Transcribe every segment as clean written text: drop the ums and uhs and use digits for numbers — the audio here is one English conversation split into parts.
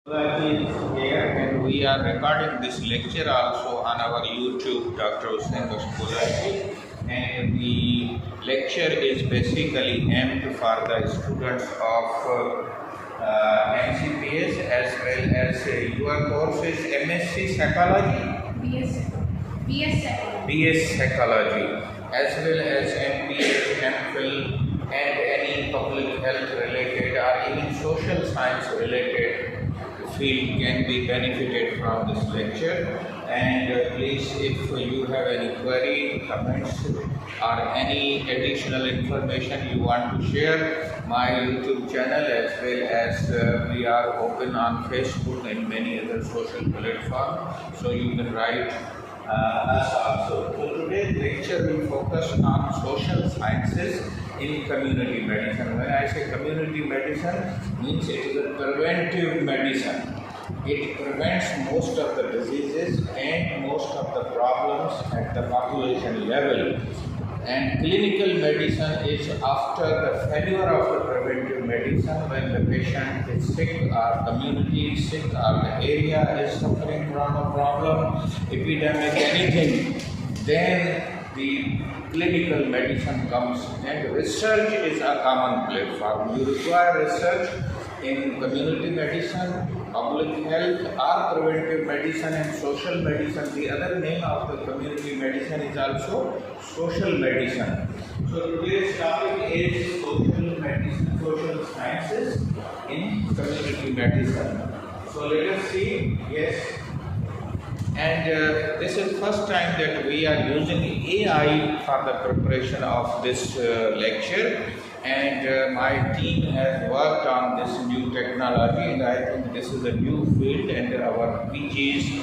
Is here and we are recording this lecture also on our YouTube, Dr. Hussain Bashkulati. And the lecture is basically aimed for the students of NCPS as well as your course is MSc Psychology, BS Psychology, as well as MPS, MPhil, and any public health related or even social science related field can be benefited from this lecture. And please, if you have any query, comments, or any additional information you want to share, my YouTube channel as well as we are open on Facebook and many other social platforms, so you can write us also. So today's lecture will focus on social sciences in community medicine. When I say community medicine, means it is a preventive medicine. It prevents most of the diseases and most of the problems at the population level. And clinical medicine is after the failure of the preventive medicine, when the patient is sick or community is sick or the area is suffering from a problem, epidemic, anything, then the clinical medicine comes. And research is a common platform. You require research in community medicine, public health, or preventive medicine and social medicine. The other name of the community medicine is also social medicine. So today's topic is social medicine, social sciences in community medicine. So let us see, yes. And this is first time that we are using AI for the preparation of this lecture. And my team has worked on this new technology, and I think this is a new field, and our PGs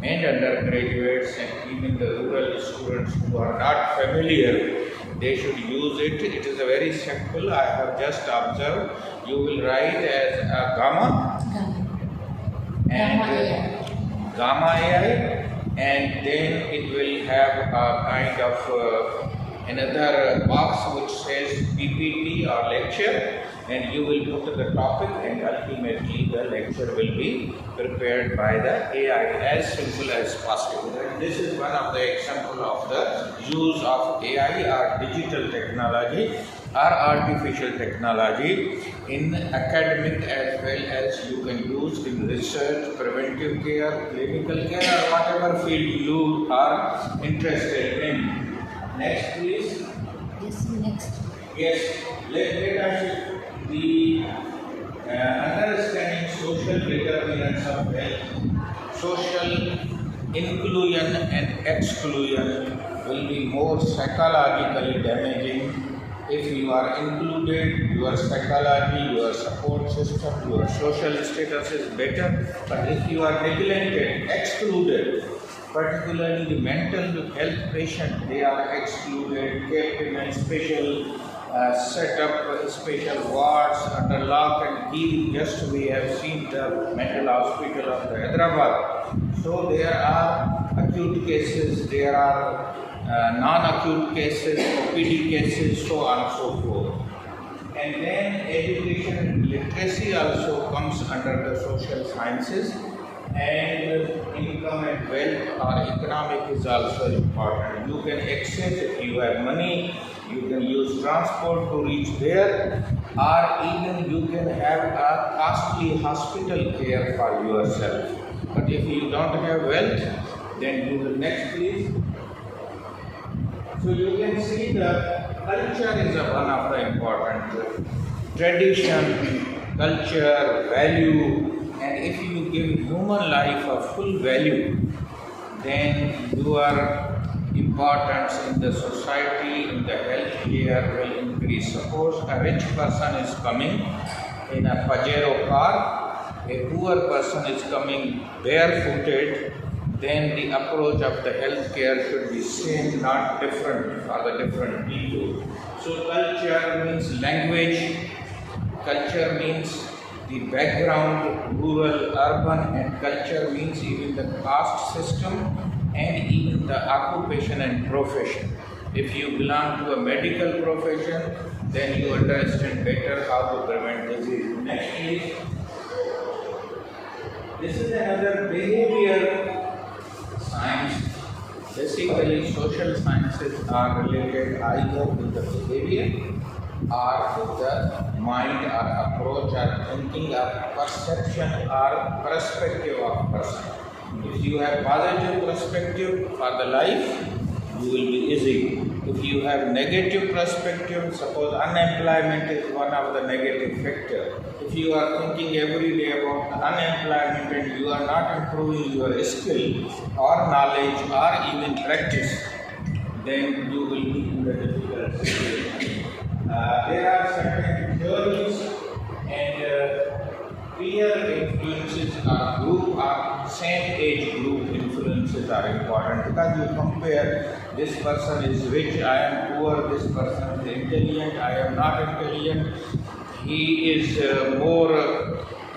and undergraduates and even the rural students who are not familiar, they should use it. It is a very simple. I have just observed. You will write as a gamma and gamma AI, and then it will have a kind of another box which says PPT or lecture, and you will put the topic, and ultimately the lecture will be prepared by the AI, as simple as possible. And this is one of the example of the use of AI or digital technology or artificial technology in academic, as well as you can use in research, preventive care, clinical care, or whatever field you are interested in. Next, please. Yes, next. Yes, let us the understanding social determinants of health. Social inclusion and exclusion will be more psychologically damaging. If you are included, your psychology, your support system, your social status is better. But if you are neglected, excluded, particularly the mental health patient, they are excluded, kept in a special setup, special wards under lock and key. Just we have seen the mental hospital of the Hyderabad. So there are acute cases, there are non-acute cases, OPD cases, so on and so forth. And then education and literacy also comes under the social sciences. And income and wealth or economic is also important. You can access, if you have money, you can use transport to reach there, or even you can have a costly hospital care for yourself. But if you don't have wealth, then you will next please. So you can see the culture is one of the important tradition, culture, value. And if you give human life a full value, then your importance in the society, in the healthcare will increase. Suppose a rich person is coming in a Pajero car, a poor person is coming barefooted, then the approach of the healthcare should be same, not different for the different people. So culture means language, culture means the background, rural, urban, and culture means even the caste system and even the occupation and profession. If you belong to a medical profession, then you understand better how to prevent disease. Next, please. This is another behavior science. Basically, social sciences are related either with the behavior or with the mind or approach or thinking or perception or perspective of person. If you have positive perspective for the life, you will be easy. If you have negative perspective, suppose unemployment is one of the negative factor. If you are thinking every day about unemployment and you are not improving your skill or knowledge or even practice, then you will be in the difficult situation. There are certain theories and peer influences or group or same age group influences are important because you compare this person is rich, I am poor, this person is intelligent, I am not intelligent, he is more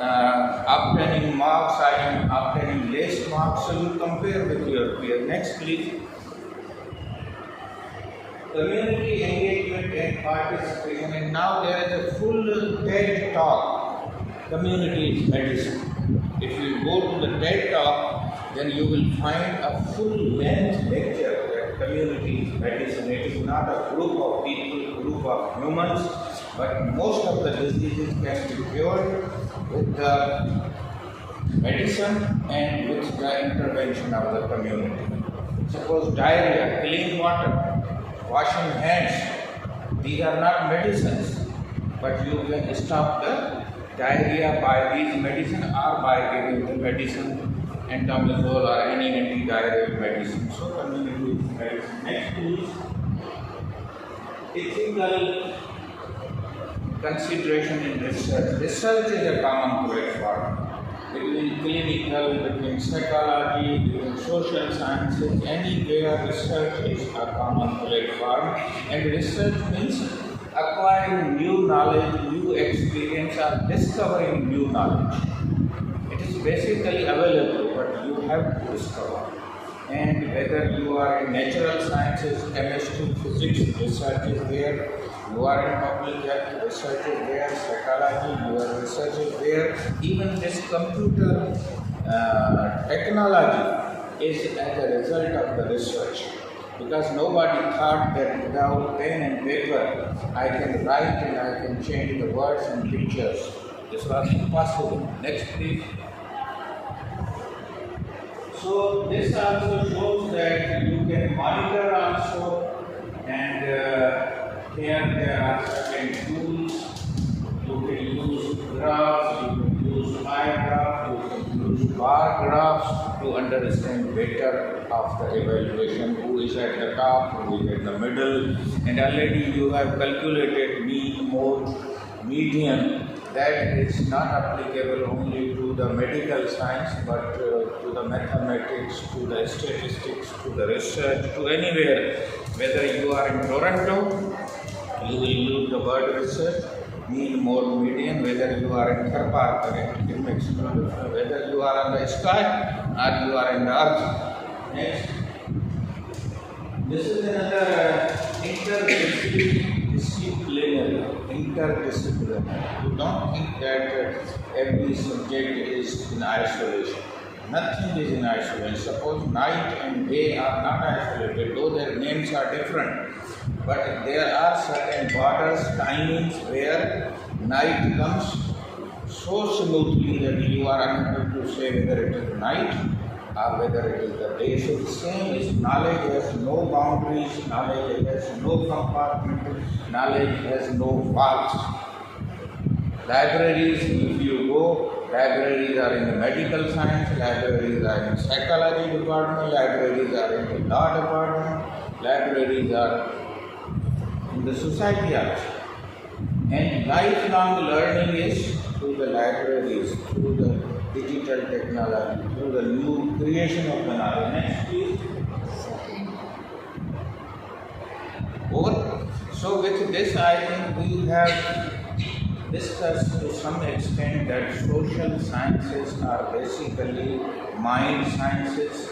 obtaining marks, I am obtaining less marks, so you compare with your peer. Next please. Community engagement and participation, and now there is a full TED talk. Community is medicine. If you go to the TED talk, then you will find a full length lecture that community is medicine. It is not a group of people, group of humans, but most of the diseases can be cured with the medicine and with the intervention of the community. Suppose diarrhea, clean water, washing hands, these are not medicines, but you can stop the diarrhea by these medicine or by giving the medicine, entomazole or any anti-diarrheal medicine. So community medicine. Next please. Ethical consideration in research. Research is a common platform between clinical, between psychology, between social sciences, anywhere research is a common platform, and research means acquiring new knowledge, new experience or discovering new knowledge. It is basically available, but you have to discover. And whether you are in natural sciences, chemistry, physics, research is there. You are in public health, research is there. Psychology, your research is there. Even this computer technology is as a result of the research. Because nobody thought that without pen and paper, I can write and I can change the words and pictures. This was impossible. Next please. So this also shows that you can monitor also, and here there are certain tools. You can use graphs, you can use pie graph, you can use bar graphs to understand better of the evaluation, who is at the top, who is at the middle, and already you have calculated mean, mode, median. That is not applicable only to the medical science, but to the mathematics, to the statistics, to the research, to anywhere. Whether you are in Toronto, you will use the word research, mean, mode, median. Whether you are in Tharparkar, it makes no difference. Whether you are on the sky or you are in the earth. Next. This is another interdisciplinary. You don't think that every subject is in isolation. Nothing is in isolation. Suppose night and day are not isolated, though their names are different. But there are certain borders, timings where night comes so smoothly that you are unable to say whether it is night or whether it is the day. So the same is knowledge has no boundaries, knowledge has no compartment, knowledge has no walls. Libraries, if you go, libraries are in the medical science, libraries are in psychology department, libraries are in the law department, libraries are in the society also. And lifelong learning is through the libraries, through the digital technology, through the new creation of the knowledge. Next please. Over. So with this I think we have discussed to some extent that social sciences are basically mind sciences,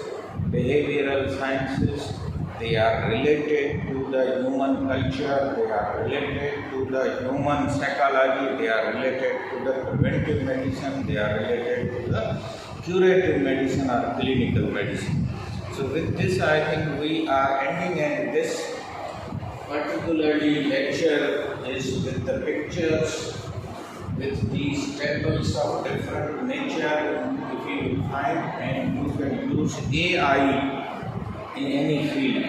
behavioral sciences. They are related to the human culture, they are related to the human psychology, they are related to the preventive medicine, they are related to the curative medicine or clinical medicine. So with this, I think we are ending, and this particularly lecture is with the pictures, with these tables of different nature. If you find, and you can use AI in any field.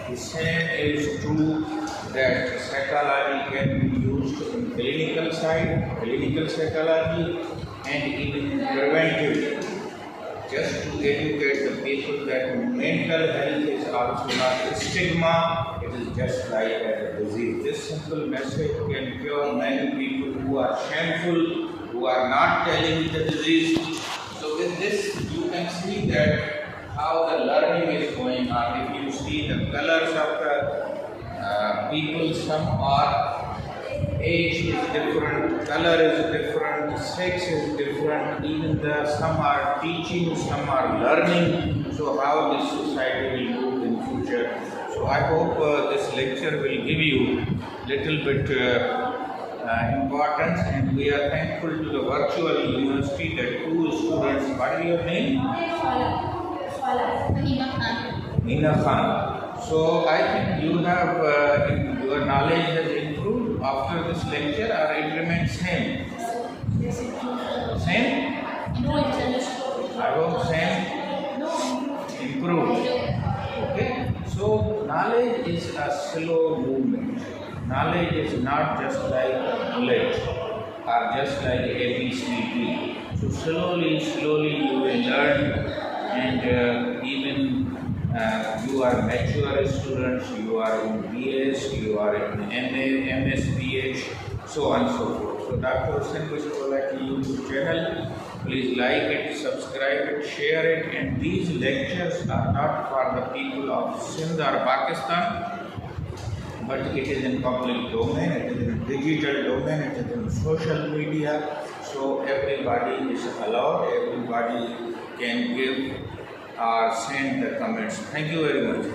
The same is true that psychology can be used in clinical side, clinical psychology, and even in preventive, just to educate the people that mental health is also not a stigma, it is just like a disease. This simple message can cure many people who are shameful, who are not telling the disease. So with this, you can see that how the learning is going on. If you see the colors of the people, some are age is different, color is different, sex is different, even some are teaching, some are learning. So how this society will move in future. So I hope this lecture will give you little bit importance, and we are thankful to the virtual university that 2 students, what is your name? Nina Khan. So I think you have, your knowledge has improved after this lecture, or it remains same? Same? I hope same improved. Okay? So knowledge is a slow movement. Knowledge is not just like a bullet or just like ABCD. So slowly you will learn, and even you are mature students, you are in BS, you are in MA, MSPH, so on and so forth. So Dr. Hussain Bashirullah YouTube channel, please like it, subscribe it, share it, and these lectures are not for the people of Sindh or Pakistan, but it is in public domain, it is in digital domain, it is in social media, so everybody is allowed, everybody can give or send the comments. Thank you very much.